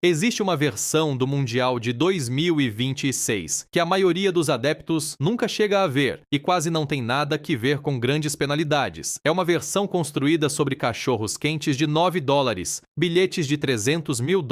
Existe uma versão do Mundial de 2026 que a maioria dos adeptos nunca chega a ver e quase não tem nada que ver com grandes penalidades. É uma versão construída sobre cachorros quentes de $9, bilhetes de $300 mil,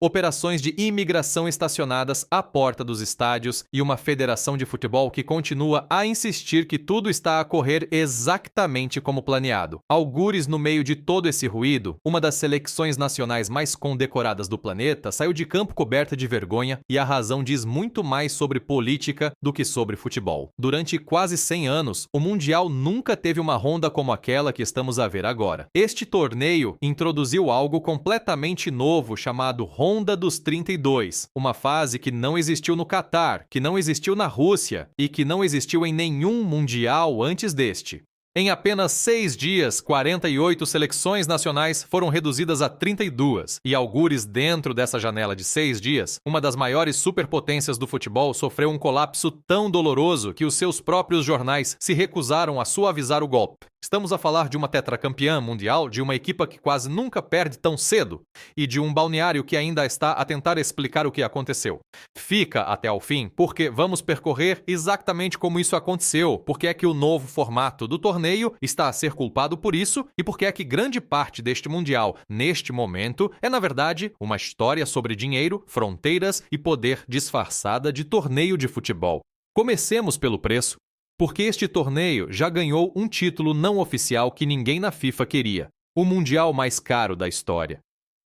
operações de imigração estacionadas à porta dos estádios e uma federação de futebol que continua a insistir que tudo está a correr exatamente como planeado. Algures no meio de todo esse ruído, uma das seleções nacionais mais condecoradas do planeta saiu de campo coberta de vergonha e a razão diz muito mais sobre política do que sobre futebol. Durante quase 100 anos, o Mundial nunca teve uma ronda como aquela que estamos a ver agora. Este torneio introduziu algo completamente novo chamado Ronda dos 32, uma fase que não existiu no Catar, que não existiu na Rússia e que não existiu em nenhum Mundial antes deste. Em apenas 6 dias, 48 seleções nacionais foram reduzidas a 32, e algures dentro dessa janela de 6 dias, uma das maiores superpotências do futebol sofreu um colapso tão doloroso que os seus próprios jornais se recusaram a suavizar o golpe. Estamos a falar de uma tetracampeã mundial, de uma equipa que quase nunca perde tão cedo e de um balneário que ainda está a tentar explicar o que aconteceu. Fica até ao fim, porque vamos percorrer exatamente como isso aconteceu, porque é que o novo formato do torneio está a ser culpado por isso e porque é que grande parte deste mundial, neste momento, é na verdade uma história sobre dinheiro, fronteiras e poder disfarçada de torneio de futebol. Comecemos pelo preço. Porque este torneio já ganhou um título não oficial que ninguém na FIFA queria, o Mundial mais caro da história.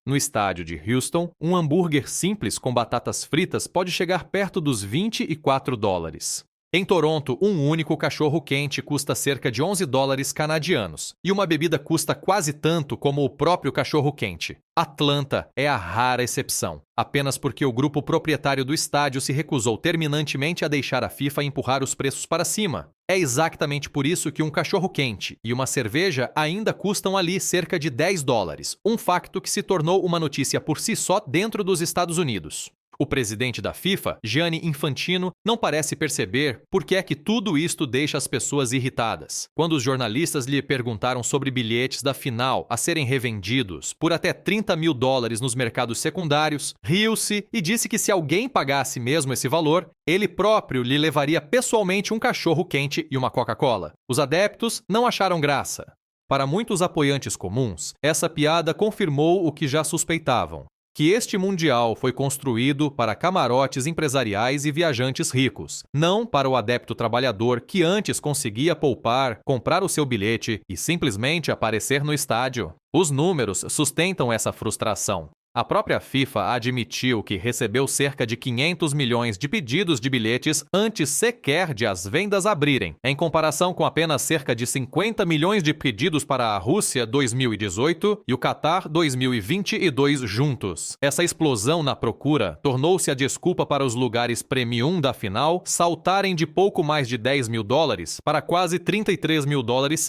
No estádio de Houston, um hambúrguer simples com batatas fritas pode chegar perto dos $24. Em Toronto, um único cachorro-quente custa cerca de $11 canadianos, e uma bebida custa quase tanto como o próprio cachorro-quente. Atlanta é a rara exceção, apenas porque o grupo proprietário do estádio se recusou terminantemente a deixar a FIFA empurrar os preços para cima. É exatamente por isso que um cachorro-quente e uma cerveja ainda custam ali cerca de $10, um facto que se tornou uma notícia por si só dentro dos Estados Unidos. O presidente da FIFA, Gianni Infantino, não parece perceber por que é que tudo isto deixa as pessoas irritadas. Quando os jornalistas lhe perguntaram sobre bilhetes da final a serem revendidos por até $30 mil nos mercados secundários, riu-se e disse que se alguém pagasse mesmo esse valor, ele próprio lhe levaria pessoalmente um cachorro-quente e uma Coca-Cola. Os adeptos não acharam graça. Para muitos apoiantes comuns, essa piada confirmou o que já suspeitavam: que este Mundial foi construído para camarotes empresariais e viajantes ricos, não para o adepto trabalhador que antes conseguia poupar, comprar o seu bilhete e simplesmente aparecer no estádio. Os números sustentam essa frustração. A própria FIFA admitiu que recebeu cerca de 500 milhões de pedidos de bilhetes antes sequer de as vendas abrirem, em comparação com apenas cerca de 50 milhões de pedidos para a Rússia 2018 e o Catar 2022 juntos. Essa explosão na procura tornou-se a desculpa para os lugares premium da final saltarem de pouco mais de $10 mil para quase $33 mil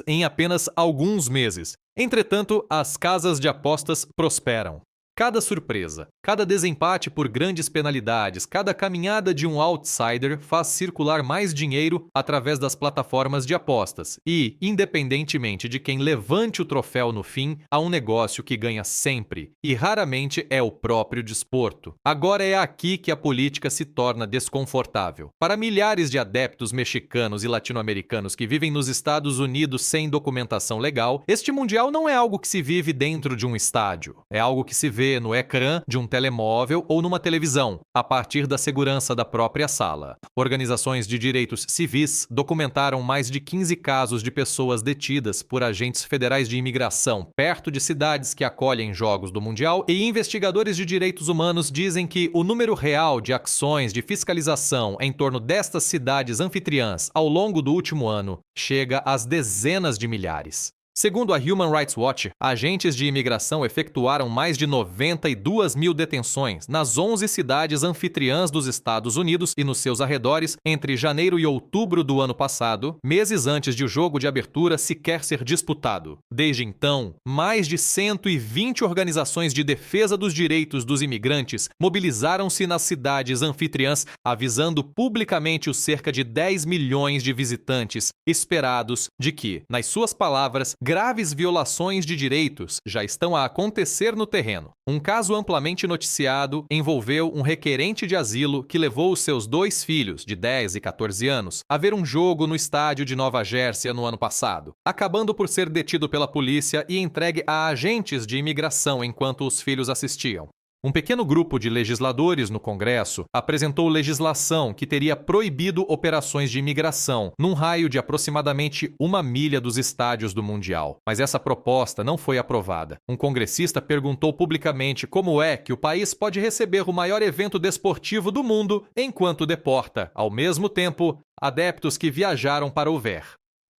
em apenas alguns meses. Entretanto, as casas de apostas prosperam. Cada surpresa, cada desempate por grandes penalidades, cada caminhada de um outsider faz circular mais dinheiro através das plataformas de apostas e, independentemente de quem levante o troféu no fim, há um negócio que ganha sempre, e raramente é o próprio desporto. Agora é aqui que a política se torna desconfortável. Para milhares de adeptos mexicanos e latino-americanos que vivem nos Estados Unidos sem documentação legal, este Mundial não é algo que se vive dentro de um estádio, é algo que se vê no ecrã de um telemóvel ou numa televisão, a partir da segurança da própria sala. Organizações de direitos civis documentaram mais de 15 casos de pessoas detidas por agentes federais de imigração perto de cidades que acolhem jogos do Mundial, e investigadores de direitos humanos dizem que o número real de ações de fiscalização em torno destas cidades anfitriãs ao longo do último ano chega às dezenas de milhares. Segundo a Human Rights Watch, agentes de imigração efetuaram mais de 92 mil detenções nas 11 cidades anfitriãs dos Estados Unidos e nos seus arredores entre janeiro e outubro do ano passado, meses antes de o jogo de abertura sequer ser disputado. Desde então, mais de 120 organizações de defesa dos direitos dos imigrantes mobilizaram-se nas cidades anfitriãs, avisando publicamente os cerca de 10 milhões de visitantes esperados de que, nas suas palavras, Graves violações de direitos já estão a acontecer no terreno. Um caso amplamente noticiado envolveu um requerente de asilo que levou os seus 2 filhos, de 10 e 14 anos, a ver um jogo no estádio de Nova Jersey no ano passado, acabando por ser detido pela polícia e entregue a agentes de imigração enquanto os filhos assistiam. Um pequeno grupo de legisladores no Congresso apresentou legislação que teria proibido operações de imigração num raio de aproximadamente 1 milha dos estádios do Mundial. Mas essa proposta não foi aprovada. Um congressista perguntou publicamente como é que o país pode receber o maior evento desportivo do mundo enquanto deporta, ao mesmo tempo, adeptos que viajaram para o ver.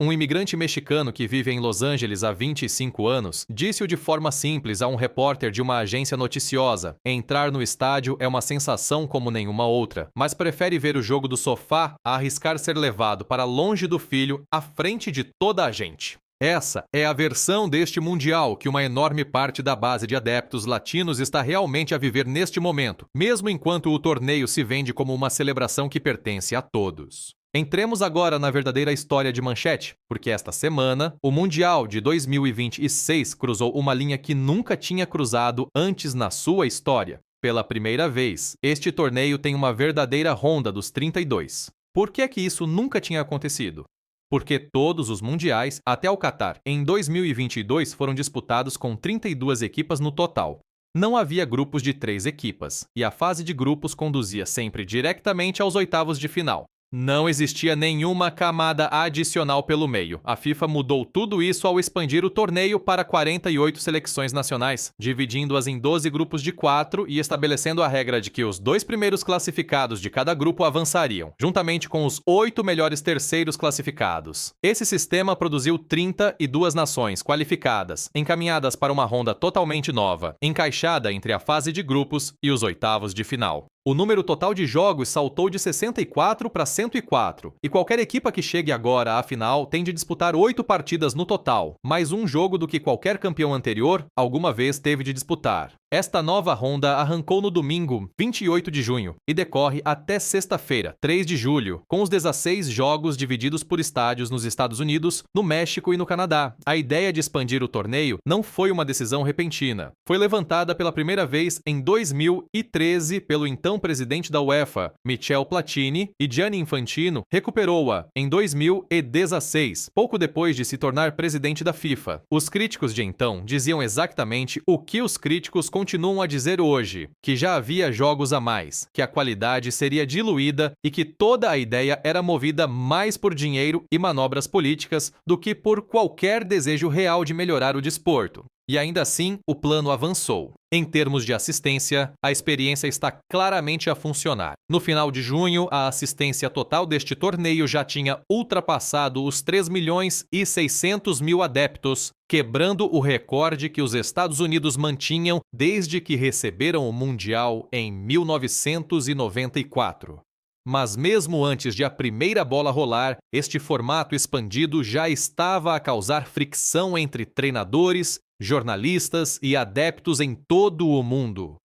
Um imigrante mexicano que vive em Los Angeles há 25 anos disse-o de forma simples a um repórter de uma agência noticiosa: entrar no estádio é uma sensação como nenhuma outra, mas prefere ver o jogo do sofá a arriscar ser levado para longe do filho à frente de toda a gente. Essa é a versão deste Mundial que uma enorme parte da base de adeptos latinos está realmente a viver neste momento, mesmo enquanto o torneio se vende como uma celebração que pertence a todos. Entremos agora na verdadeira história de manchete, porque esta semana, o Mundial de 2026 cruzou uma linha que nunca tinha cruzado antes na sua história. Pela primeira vez, este torneio tem uma verdadeira ronda dos 32. Por que é que isso nunca tinha acontecido? Porque todos os mundiais, até o Catar, em 2022 foram disputados com 32 equipas no total. Não havia grupos de 3 equipas, e a fase de grupos conduzia sempre diretamente aos oitavos de final. Não existia nenhuma camada adicional pelo meio. A FIFA mudou tudo isso ao expandir o torneio para 48 seleções nacionais, dividindo-as em 12 grupos de 4 e estabelecendo a regra de que os 2 primeiros classificados de cada grupo avançariam, juntamente com os 8 melhores terceiros classificados. Esse sistema produziu 32 nações qualificadas, encaminhadas para uma ronda totalmente nova, encaixada entre a fase de grupos e os oitavos de final. O número total de jogos saltou de 64 para 104, e qualquer equipa que chegue agora à final tem de disputar 8 partidas no total, mais um jogo do que qualquer campeão anterior alguma vez teve de disputar. Esta nova ronda arrancou no domingo, 28 de junho, e decorre até sexta-feira, 3 de julho, com os 16 jogos divididos por estádios nos Estados Unidos, no México e no Canadá. A ideia de expandir o torneio não foi uma decisão repentina. Foi levantada pela primeira vez em 2013 pelo então presidente da UEFA, Michel Platini, e Gianni Infantino recuperou-a em 2016, pouco depois de se tornar presidente da FIFA. Os críticos de então diziam exatamente o que os críticos continuam a dizer hoje, que já havia jogos a mais, que a qualidade seria diluída e que toda a ideia era movida mais por dinheiro e manobras políticas do que por qualquer desejo real de melhorar o desporto. E ainda assim, o plano avançou. Em termos de assistência, a experiência está claramente a funcionar. No final de junho, a assistência total deste torneio já tinha ultrapassado os 3.600.000 adeptos, quebrando o recorde que os Estados Unidos mantinham desde que receberam o Mundial em 1994. Mas mesmo antes de a primeira bola rolar, este formato expandido já estava a causar fricção entre treinadores, jornalistas e adeptos em todo o mundo.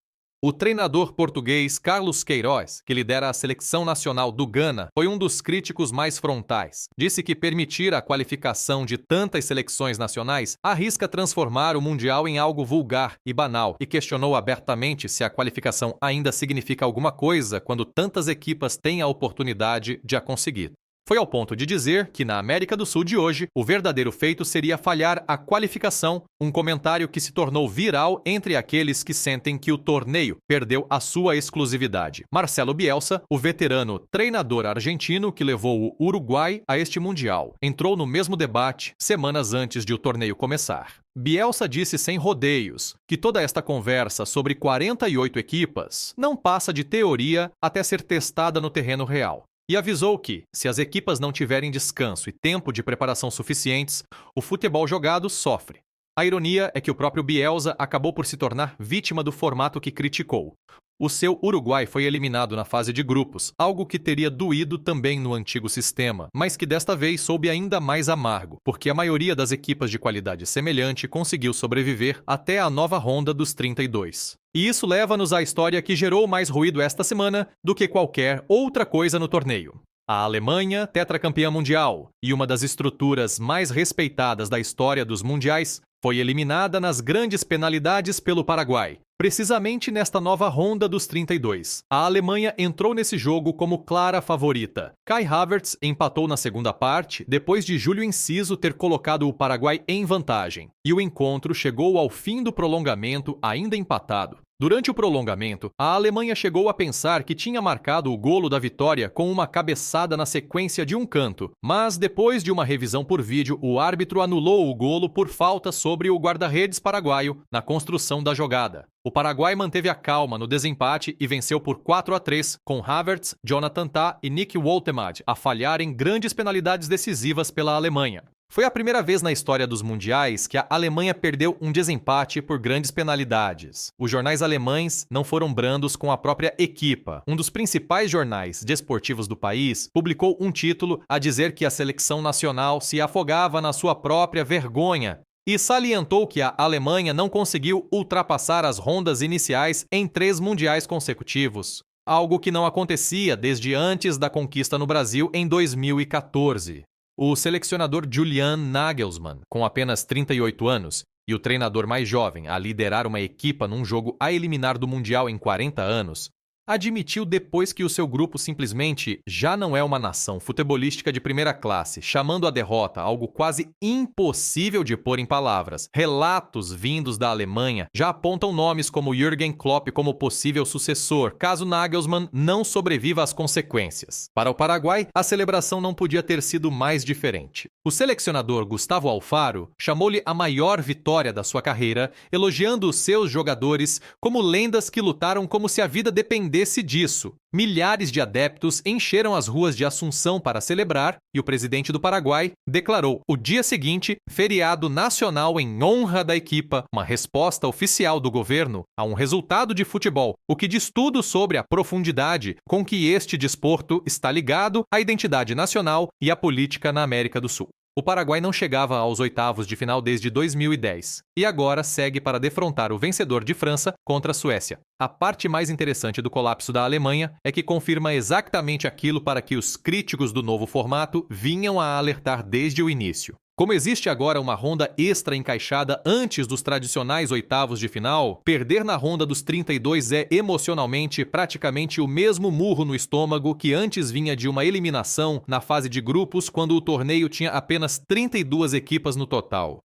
O treinador português Carlos Queiroz, que lidera a seleção nacional do Ghana, foi um dos críticos mais frontais. Disse que permitir a qualificação de tantas seleções nacionais arrisca transformar o Mundial em algo vulgar e banal e questionou abertamente se a qualificação ainda significa alguma coisa quando tantas equipas têm a oportunidade de a conseguir. Foi ao ponto de dizer que, na América do Sul de hoje, o verdadeiro feito seria falhar a qualificação, um comentário que se tornou viral entre aqueles que sentem que o torneio perdeu a sua exclusividade. Marcelo Bielsa, o veterano treinador argentino que levou o Uruguai a este Mundial, entrou no mesmo debate semanas antes de o torneio começar. Bielsa disse sem rodeios que toda esta conversa sobre 48 equipas não passa de teoria até ser testada no terreno real. E avisou que, se as equipas não tiverem descanso e tempo de preparação suficientes, o futebol jogado sofre. A ironia é que o próprio Bielsa acabou por se tornar vítima do formato que criticou. O seu Uruguai foi eliminado na fase de grupos, algo que teria doído também no antigo sistema, mas que desta vez soube ainda mais amargo, porque a maioria das equipas de qualidade semelhante conseguiu sobreviver até a nova ronda dos 32. E isso leva-nos à história que gerou mais ruído esta semana do que qualquer outra coisa no torneio. A Alemanha, tetracampeã mundial e uma das estruturas mais respeitadas da história dos mundiais, foi eliminada nas grandes penalidades pelo Paraguai. Precisamente nesta nova ronda dos 32. A Alemanha entrou nesse jogo como clara favorita. Kai Havertz empatou na segunda parte, depois de Júlio Enciso ter colocado o Paraguai em vantagem. E o encontro chegou ao fim do prolongamento ainda empatado. Durante o prolongamento, a Alemanha chegou a pensar que tinha marcado o golo da vitória com uma cabeçada na sequência de um canto, mas depois de uma revisão por vídeo, o árbitro anulou o golo por falta sobre o guarda-redes paraguaio na construção da jogada. O Paraguai manteve a calma no desempate e venceu por 4-3, com Havertz, Jonathan Tah e Nick Woltemade a falharem grandes penalidades decisivas pela Alemanha. Foi a primeira vez na história dos mundiais que a Alemanha perdeu um desempate por grandes penalidades. Os jornais alemães não foram brandos com a própria equipa. Um dos principais jornais desportivos do país publicou um título a dizer que a seleção nacional se afogava na sua própria vergonha e salientou que a Alemanha não conseguiu ultrapassar as rondas iniciais em 3 mundiais consecutivos, algo que não acontecia desde antes da conquista no Brasil em 2014. O selecionador Julian Nagelsmann, com apenas 38 anos, e o treinador mais jovem a liderar uma equipa num jogo a eliminar do Mundial em 40 anos, admitiu depois que o seu grupo simplesmente já não é uma nação futebolística de primeira classe, chamando a derrota algo quase impossível de pôr em palavras. Relatos vindos da Alemanha já apontam nomes como Jürgen Klopp como possível sucessor, caso Nagelsmann não sobreviva às consequências. Para o Paraguai, a celebração não podia ter sido mais diferente. O selecionador Gustavo Alfaro chamou-lhe a maior vitória da sua carreira, elogiando os seus jogadores como lendas que lutaram como se a vida dependesse disso. Milhares de adeptos encheram as ruas de Assunção para celebrar e o presidente do Paraguai declarou o dia seguinte feriado nacional em honra da equipa, uma resposta oficial do governo a um resultado de futebol, o que diz tudo sobre a profundidade com que este desporto está ligado à identidade nacional e à política na América do Sul. O Paraguai não chegava aos oitavos de final desde 2010 e agora segue para defrontar o vencedor de França contra a Suécia. A parte mais interessante do colapso da Alemanha é que confirma exatamente aquilo para que os críticos do novo formato vinham a alertar desde o início. Como existe agora uma ronda extra encaixada antes dos tradicionais oitavos de final, perder na ronda dos 32 é emocionalmente praticamente o mesmo murro no estômago que antes vinha de uma eliminação na fase de grupos quando o torneio tinha apenas 32 equipas no total.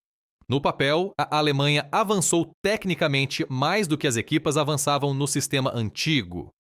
No papel, a Alemanha avançou tecnicamente mais do que as equipas avançavam no sistema antigo.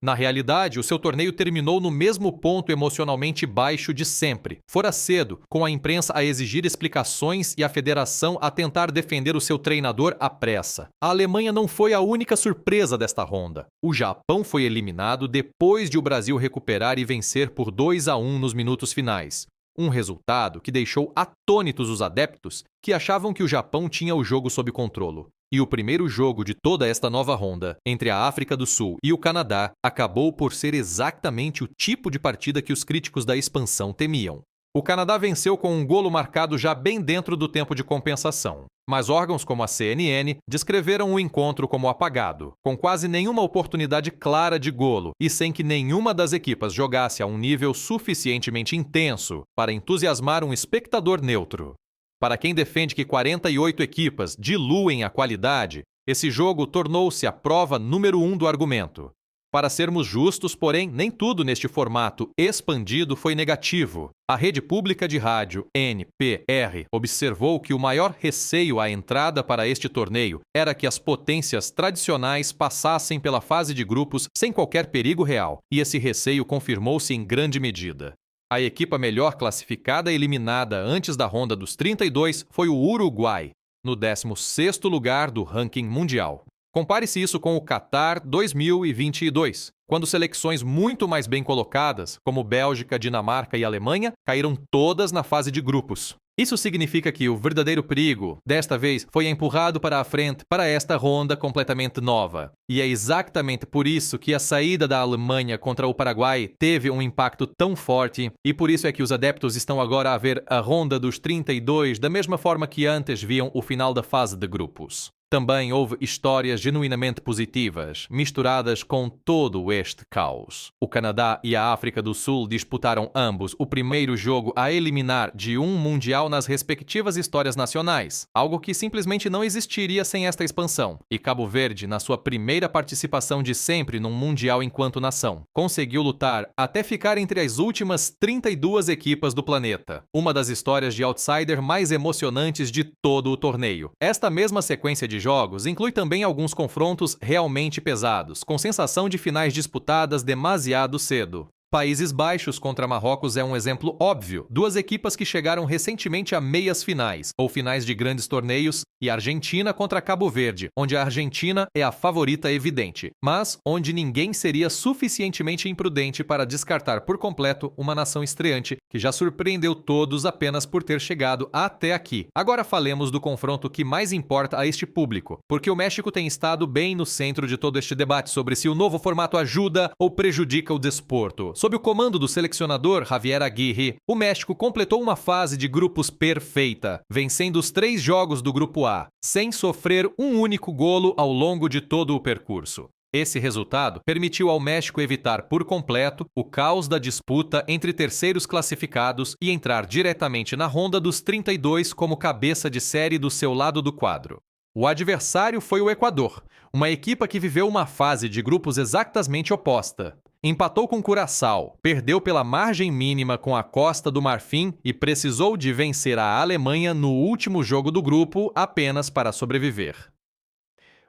Na realidade, o seu torneio terminou no mesmo ponto emocionalmente baixo de sempre. Fora cedo, com a imprensa a exigir explicações e a federação a tentar defender o seu treinador à pressa. A Alemanha não foi a única surpresa desta ronda. O Japão foi eliminado depois de o Brasil recuperar e vencer por 2-1 nos minutos finais. Um resultado que deixou atônitos os adeptos que achavam que o Japão tinha o jogo sob controle. E o primeiro jogo de toda esta nova ronda, entre a África do Sul e o Canadá, acabou por ser exatamente o tipo de partida que os críticos da expansão temiam. O Canadá venceu com um golo marcado já bem dentro do tempo de compensação. Mas órgãos como a CNN descreveram o encontro como apagado, com quase nenhuma oportunidade clara de golo e sem que nenhuma das equipas jogasse a um nível suficientemente intenso para entusiasmar um espectador neutro. Para quem defende que 48 equipas diluem a qualidade, esse jogo tornou-se a prova número 1 do argumento. Para sermos justos, porém, nem tudo neste formato expandido foi negativo. A rede pública de rádio, NPR, observou que o maior receio à entrada para este torneio era que as potências tradicionais passassem pela fase de grupos sem qualquer perigo real, e esse receio confirmou-se em grande medida. A equipa melhor classificada eliminada antes da ronda dos 32 foi o Uruguai, no 16º lugar do ranking mundial. Compare-se isso com o Qatar 2022, quando seleções muito mais bem colocadas, como Bélgica, Dinamarca e Alemanha, caíram todas na fase de grupos. Isso significa que o verdadeiro perigo, desta vez, foi empurrado para a frente para esta ronda completamente nova. E é exatamente por isso que a saída da Alemanha contra o Paraguai teve um impacto tão forte e por isso é que os adeptos estão agora a ver a ronda dos 32 da mesma forma que antes viam o final da fase de grupos. Também houve histórias genuinamente positivas, misturadas com todo este caos. O Canadá e a África do Sul disputaram ambos o primeiro jogo a eliminar de um Mundial nas respectivas histórias nacionais, algo que simplesmente não existiria sem esta expansão. E Cabo Verde, na sua primeira participação de sempre num Mundial enquanto nação, conseguiu lutar até ficar entre as últimas 32 equipas do planeta. Uma das histórias de outsider mais emocionantes de todo o torneio. Esta mesma sequência de jogos inclui também alguns confrontos realmente pesados, com sensação de finais disputadas demasiado cedo. Países Baixos contra Marrocos é um exemplo óbvio. Duas equipas que chegaram recentemente a meias finais, ou finais de grandes torneios, e Argentina contra Cabo Verde, onde a Argentina é a favorita evidente, mas onde ninguém seria suficientemente imprudente para descartar por completo uma nação estreante que já surpreendeu todos apenas por ter chegado até aqui. Agora falemos do confronto que mais importa a este público, porque o México tem estado bem no centro de todo este debate sobre se o novo formato ajuda ou prejudica o desporto. Sob o comando do selecionador Javier Aguirre, o México completou uma fase de grupos perfeita, vencendo os 3 jogos do Grupo A, sem sofrer um único golo ao longo de todo o percurso. Esse resultado permitiu ao México evitar por completo o caos da disputa entre terceiros classificados e entrar diretamente na ronda dos 32 como cabeça de série do seu lado do quadro. O adversário foi o Equador, uma equipa que viveu uma fase de grupos exatamente oposta. Empatou com Curaçao, perdeu pela margem mínima com a Costa do Marfim e precisou de vencer a Alemanha no último jogo do grupo apenas para sobreviver.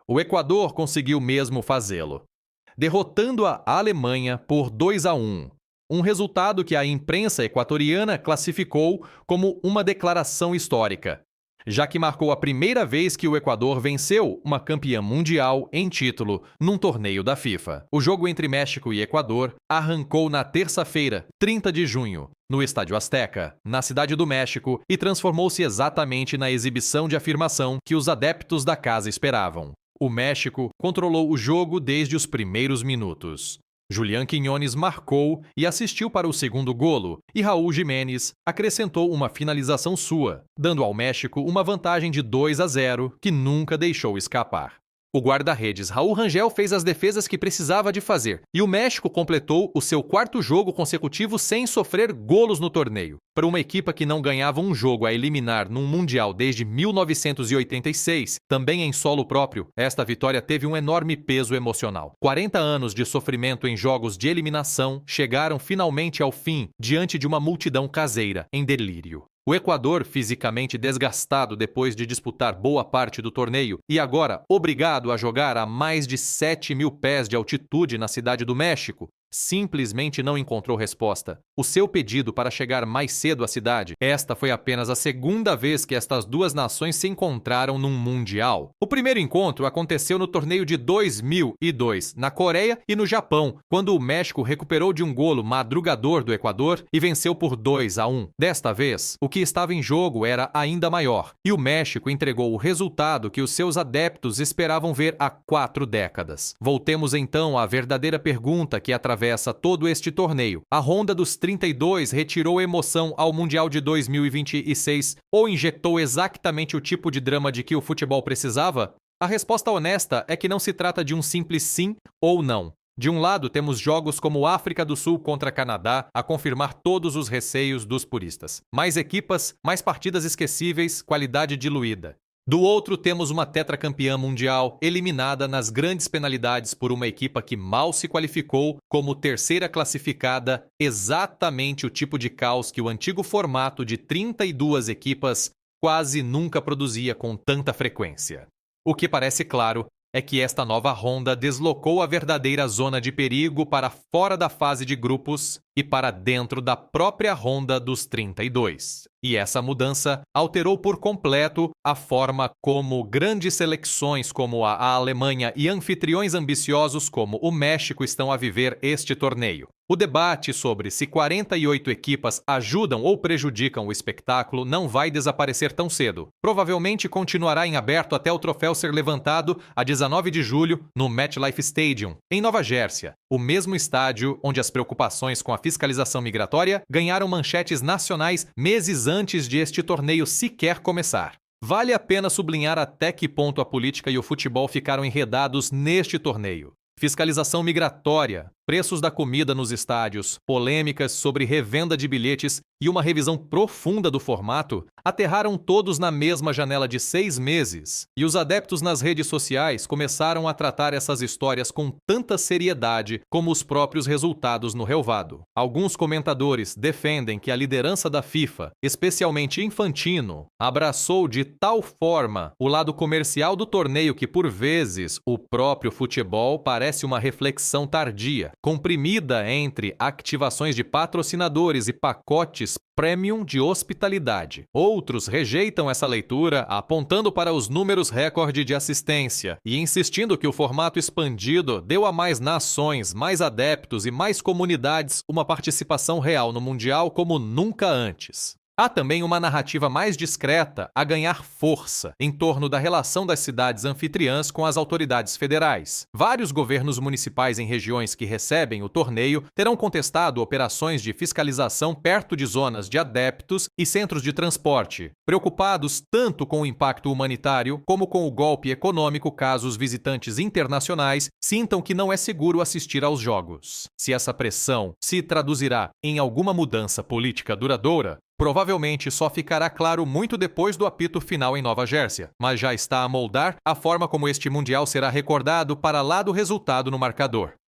O Equador conseguiu mesmo fazê-lo, derrotando a Alemanha por 2-1. Um resultado que a imprensa equatoriana classificou como uma declaração histórica, já que marcou a primeira vez que o Equador venceu uma campeã mundial em título num torneio da FIFA. O jogo entre México e Equador arrancou na terça-feira, 30 de junho, no Estádio Azteca, na Cidade do México, e transformou-se exatamente na exibição de afirmação que os adeptos da casa esperavam. O México controlou o jogo desde os primeiros minutos. Julián Quiñones marcou e assistiu para o segundo golo, e Raúl Jiménez acrescentou uma finalização sua, dando ao México uma vantagem de 2-0 que nunca deixou escapar. O guarda-redes Raul Rangel fez as defesas que precisava de fazer, e o México completou o seu 4º jogo consecutivo sem sofrer golos no torneio. Para uma equipa que não ganhava um jogo a eliminar num Mundial desde 1986, também em solo próprio, esta vitória teve um enorme peso emocional. 40 anos de sofrimento em jogos de eliminação chegaram finalmente ao fim diante de uma multidão caseira, em delírio. O Equador, fisicamente desgastado depois de disputar boa parte do torneio e agora obrigado a jogar a mais de 7.000 pés de altitude na Cidade do México, simplesmente não encontrou resposta. O seu pedido para chegar mais cedo à cidade, esta foi apenas a segunda vez que estas duas nações se encontraram num Mundial. O primeiro encontro aconteceu no torneio de 2002, na Coreia e no Japão, quando o México recuperou de um golo madrugador do Equador e venceu por 2-1. Desta vez, o que estava em jogo era ainda maior, e o México entregou o resultado que os seus adeptos esperavam ver há 4 décadas. Voltemos então à verdadeira pergunta que atravessa todo este torneio. A ronda dos 32 retirou emoção ao Mundial de 2026 ou injetou exatamente o tipo de drama de que o futebol precisava? A resposta honesta é que não se trata de um simples sim ou não. De um lado, temos jogos como África do Sul contra Canadá a confirmar todos os receios dos puristas. Mais equipas, mais partidas esquecíveis, qualidade diluída. Do outro, temos uma tetracampeã mundial eliminada nas grandes penalidades por uma equipa que mal se qualificou como terceira classificada, exatamente o tipo de caos que o antigo formato de 32 equipas quase nunca produzia com tanta frequência. O que parece claro é que esta nova ronda deslocou a verdadeira zona de perigo para fora da fase de grupos e para dentro da própria ronda dos 32. E essa mudança alterou por completo a forma como grandes seleções como a Alemanha e anfitriões ambiciosos como o México estão a viver este torneio. O debate sobre se 48 equipas ajudam ou prejudicam o espetáculo não vai desaparecer tão cedo. Provavelmente continuará em aberto até o troféu ser levantado a 19 de julho no MetLife Stadium, em Nova Jersey, o mesmo estádio onde as preocupações com a fiscalização migratória ganharam manchetes nacionais meses antes de este torneio sequer começar. Vale a pena sublinhar até que ponto a política e o futebol ficaram enredados neste torneio. Fiscalização migratória, preços da comida nos estádios, polêmicas sobre revenda de bilhetes e uma revisão profunda do formato aterraram todos na mesma janela de 6 meses. E os adeptos nas redes sociais começaram a tratar essas histórias com tanta seriedade como os próprios resultados no relvado. Alguns comentadores defendem que a liderança da FIFA, especialmente Infantino, abraçou de tal forma o lado comercial do torneio que, por vezes, o próprio futebol parece uma reflexão tardia, comprimida entre ativações de patrocinadores e pacotes premium de hospitalidade. Outros rejeitam essa leitura, apontando para os números recorde de assistência e insistindo que o formato expandido deu a mais nações, mais adeptos e mais comunidades uma participação real no Mundial como nunca antes. Há também uma narrativa mais discreta a ganhar força em torno da relação das cidades anfitriãs com as autoridades federais. Vários governos municipais em regiões que recebem o torneio terão contestado operações de fiscalização perto de zonas de adeptos e centros de transporte, preocupados tanto com o impacto humanitário como com o golpe econômico caso os visitantes internacionais sintam que não é seguro assistir aos jogos. Se essa pressão se traduzirá em alguma mudança política duradoura, provavelmente só ficará claro muito depois do apito final em Nova Jersey, mas já está a moldar a forma como este Mundial será recordado para lá do resultado no marcador.